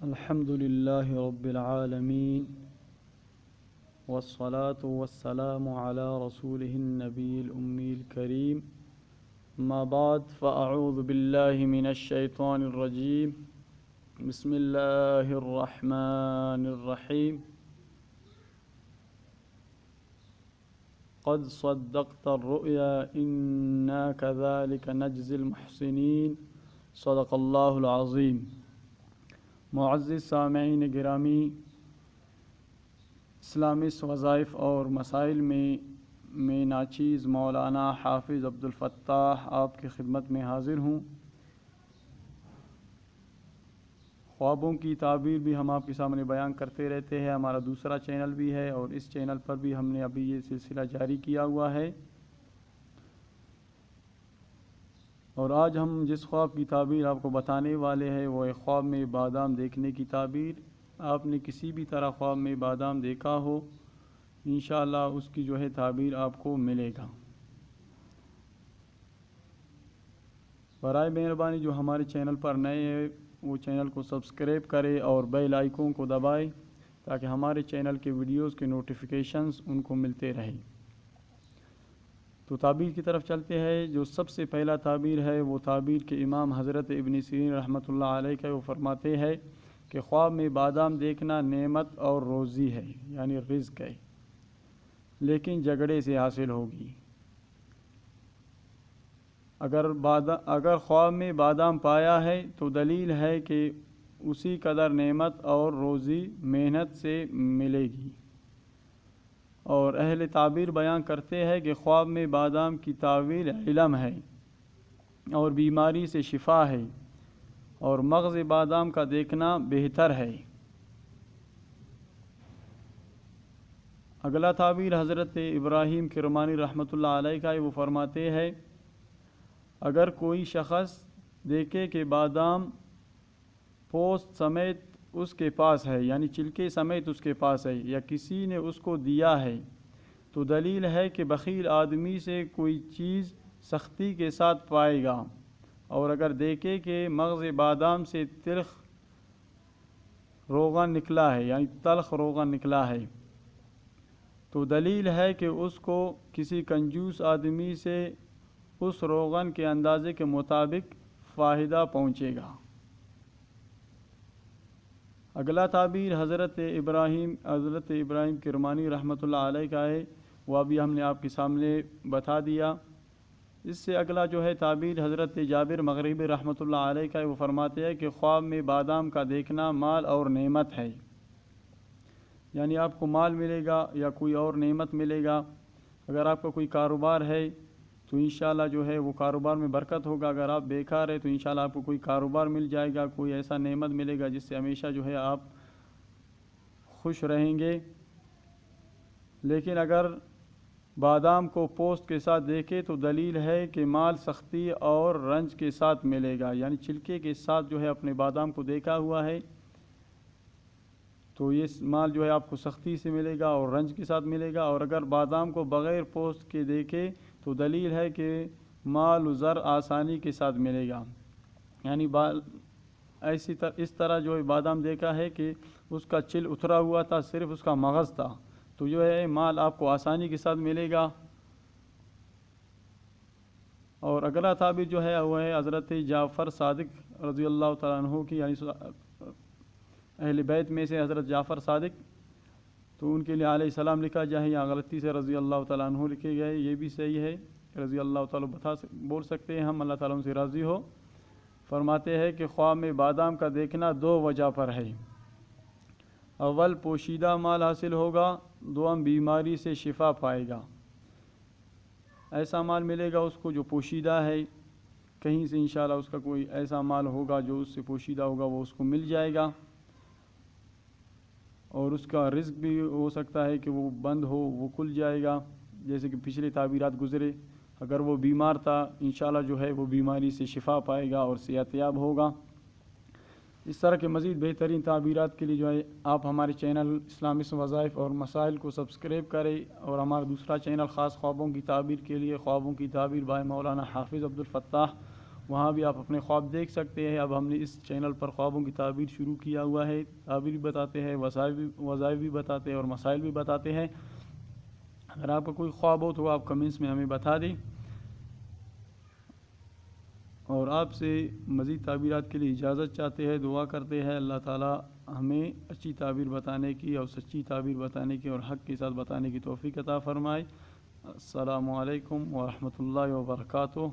الحمد لله رب العالمين والصلاة والسلام على رسوله النبي الأمي الكريم ما بعد فأعوذ بالله من الشيطان الرجيم بسم الله الرحمن الرحيم قد صدقت الرؤيا إنا كذلك نجزي المحسنين صدق الله العظيم۔ معزز سامعین گرامی، اسلامی وظائف اور مسائل میں ناچیز مولانا حافظ عبدالفتاح آپ کی خدمت میں حاضر ہوں۔ خوابوں کی تعبیر بھی ہم آپ کے سامنے بیان کرتے رہتے ہیں، ہمارا دوسرا چینل بھی ہے اور اس چینل پر بھی ہم نے ابھی یہ سلسلہ جاری کیا ہوا ہے۔ اور آج ہم جس خواب کی تعبیر آپ کو بتانے والے ہیں وہ ایک خواب میں بادام دیکھنے کی تعبیر۔ آپ نے کسی بھی طرح خواب میں بادام دیکھا ہو، انشاءاللہ اس کی تعبیر آپ کو ملے گا۔ برائے مہربانی جو ہمارے چینل پر نئے ہیں وہ چینل کو سبسکرائب کرے اور بیل آئیکن کو دبائے تاکہ ہمارے چینل کے ویڈیوز کے نوٹیفیکیشنز ان کو ملتے رہیں۔ تو تعبیر کی طرف چلتے ہیں۔ جو سب سے پہلا تعبیر ہے وہ تعبیر کے امام حضرت ابن سیرین رحمۃ اللہ علیہ کا، وہ فرماتے ہیں کہ خواب میں بادام دیکھنا نعمت اور روزی ہے، یعنی رزق ہے، لیکن جھگڑے سے حاصل ہوگی۔ اگر خواب میں بادام پایا ہے تو دلیل ہے کہ اسی قدر نعمت اور روزی محنت سے ملے گی۔ اور اہل تعبیر بیان کرتے ہیں کہ خواب میں بادام کی تعبیر علم ہے اور بیماری سے شفا ہے، اور مغز بادام کا دیکھنا بہتر ہے۔ اگلا تعبیر حضرت ابراہیم کرمانی رحمۃ اللہ علیہ کا ہے، وہ فرماتے ہیں اگر کوئی شخص دیکھے کہ بادام پوست سمیت اس کے پاس ہے، یعنی چھلکے سمیت اس کے پاس ہے، یا کسی نے اس کو دیا ہے، تو دلیل ہے کہ بخیل آدمی سے کوئی چیز سختی کے ساتھ پائے گا۔ اور اگر دیکھے کہ مغز بادام سے تلخ روغن نکلا ہے، یعنی تلخ روغن نکلا ہے، تو دلیل ہے کہ اس کو کسی کنجوس آدمی سے اس روغن کے اندازے کے مطابق فائدہ پہنچے گا۔ اگلا تعبیر حضرت ابراہیم کرمانی رحمۃ اللہ علیہ کا ہے، وہ ابھی ہم نے آپ کے سامنے بتا دیا۔ اس سے اگلا تعبیر حضرت جابر مغربی رحمۃ اللہ علیہ کا ہے، وہ فرماتے ہیں کہ خواب میں بادام کا دیکھنا مال اور نعمت ہے، یعنی آپ کو مال ملے گا یا کوئی اور نعمت ملے گا۔ اگر آپ کا کوئی کاروبار ہے تو انشاءاللہ وہ کاروبار میں برکت ہوگا۔ اگر آپ بیکار ہے تو انشاءاللہ آپ کو کوئی کاروبار مل جائے گا، کوئی ایسا نعمت ملے گا جس سے ہمیشہ آپ خوش رہیں گے۔ لیکن اگر بادام کو پوست کے ساتھ دیکھے تو دلیل ہے کہ مال سختی اور رنج کے ساتھ ملے گا، یعنی چھلکے کے ساتھ اپنے بادام کو دیکھا ہوا ہے تو یہ مال آپ کو سختی سے ملے گا اور رنج کے ساتھ ملے گا۔ اور اگر بادام کو بغیر پوست کے دیکھے تو دلیل ہے کہ مال و زر آسانی کے ساتھ ملے گا، یعنی اس طرح بادام دیکھا ہے کہ اس کا چھل اترا ہوا تھا، صرف اس کا مغز تھا، تو مال آپ کو آسانی کے ساتھ ملے گا۔ اور اگلا تعبیر وہ ہے حضرت جعفر صادق رضی اللہ تعالیٰ عنہ کی، یعنی اہل بیت میں سے حضرت جعفر صادق، تو ان کے لیے علیہ السلام لکھا جائے یا غلطی سے رضی اللہ تعالیٰ عنہ لکھے گئے، یہ بھی صحیح ہے، رضی اللہ تعالیٰ بول سکتے ہیں ہم، اللہ تعالیٰ ان سے راضی ہو۔ فرماتے ہیں کہ خواب میں بادام کا دیکھنا دو وجہ پر ہے، اول پوشیدہ مال حاصل ہوگا، دوم بیماری سے شفا پائے گا۔ ایسا مال ملے گا اس کو جو پوشیدہ ہے، کہیں سے انشاءاللہ اس کا کوئی ایسا مال ہوگا جو اس سے پوشیدہ ہوگا، وہ اس کو مل جائے گا۔ اور اس کا رزق بھی ہو سکتا ہے کہ وہ بند ہو، وہ کھل جائے گا، جیسے کہ پچھلے تعبیرات گزرے۔ اگر وہ بیمار تھا انشاءاللہ وہ بیماری سے شفا پائے گا اور صحت یاب ہوگا۔ اس طرح کے مزید بہترین تعبیرات کے لیے آپ ہمارے چینل اسلامی وظائف اور مسائل کو سبسکرائب کریں، اور ہمارا دوسرا چینل خاص خوابوں کی تعبیر کے لیے، خوابوں کی تعبیر بائے مولانا حافظ عبدالفتاح، وہاں بھی آپ اپنے خواب دیکھ سکتے ہیں۔ اب ہم نے اس چینل پر خوابوں کی تعبیر شروع کیا ہوا ہے، تعبیر بھی بتاتے ہیں، وظائف بھی بتاتے ہیں اور مسائل بھی بتاتے ہیں۔ اگر آپ کا کوئی خواب ہو تو آپ کمنٹس میں ہمیں بتا دیں، اور آپ سے مزید تعبیرات کے لیے اجازت چاہتے ہیں، دعا کرتے ہیں اللہ تعالی ہمیں اچھی تعبیر بتانے کی اور سچی تعبیر بتانے کی اور حق کے ساتھ بتانے کی توفیق عطا فرمائے۔ السلام علیکم ورحمۃ اللہ وبرکاتہ۔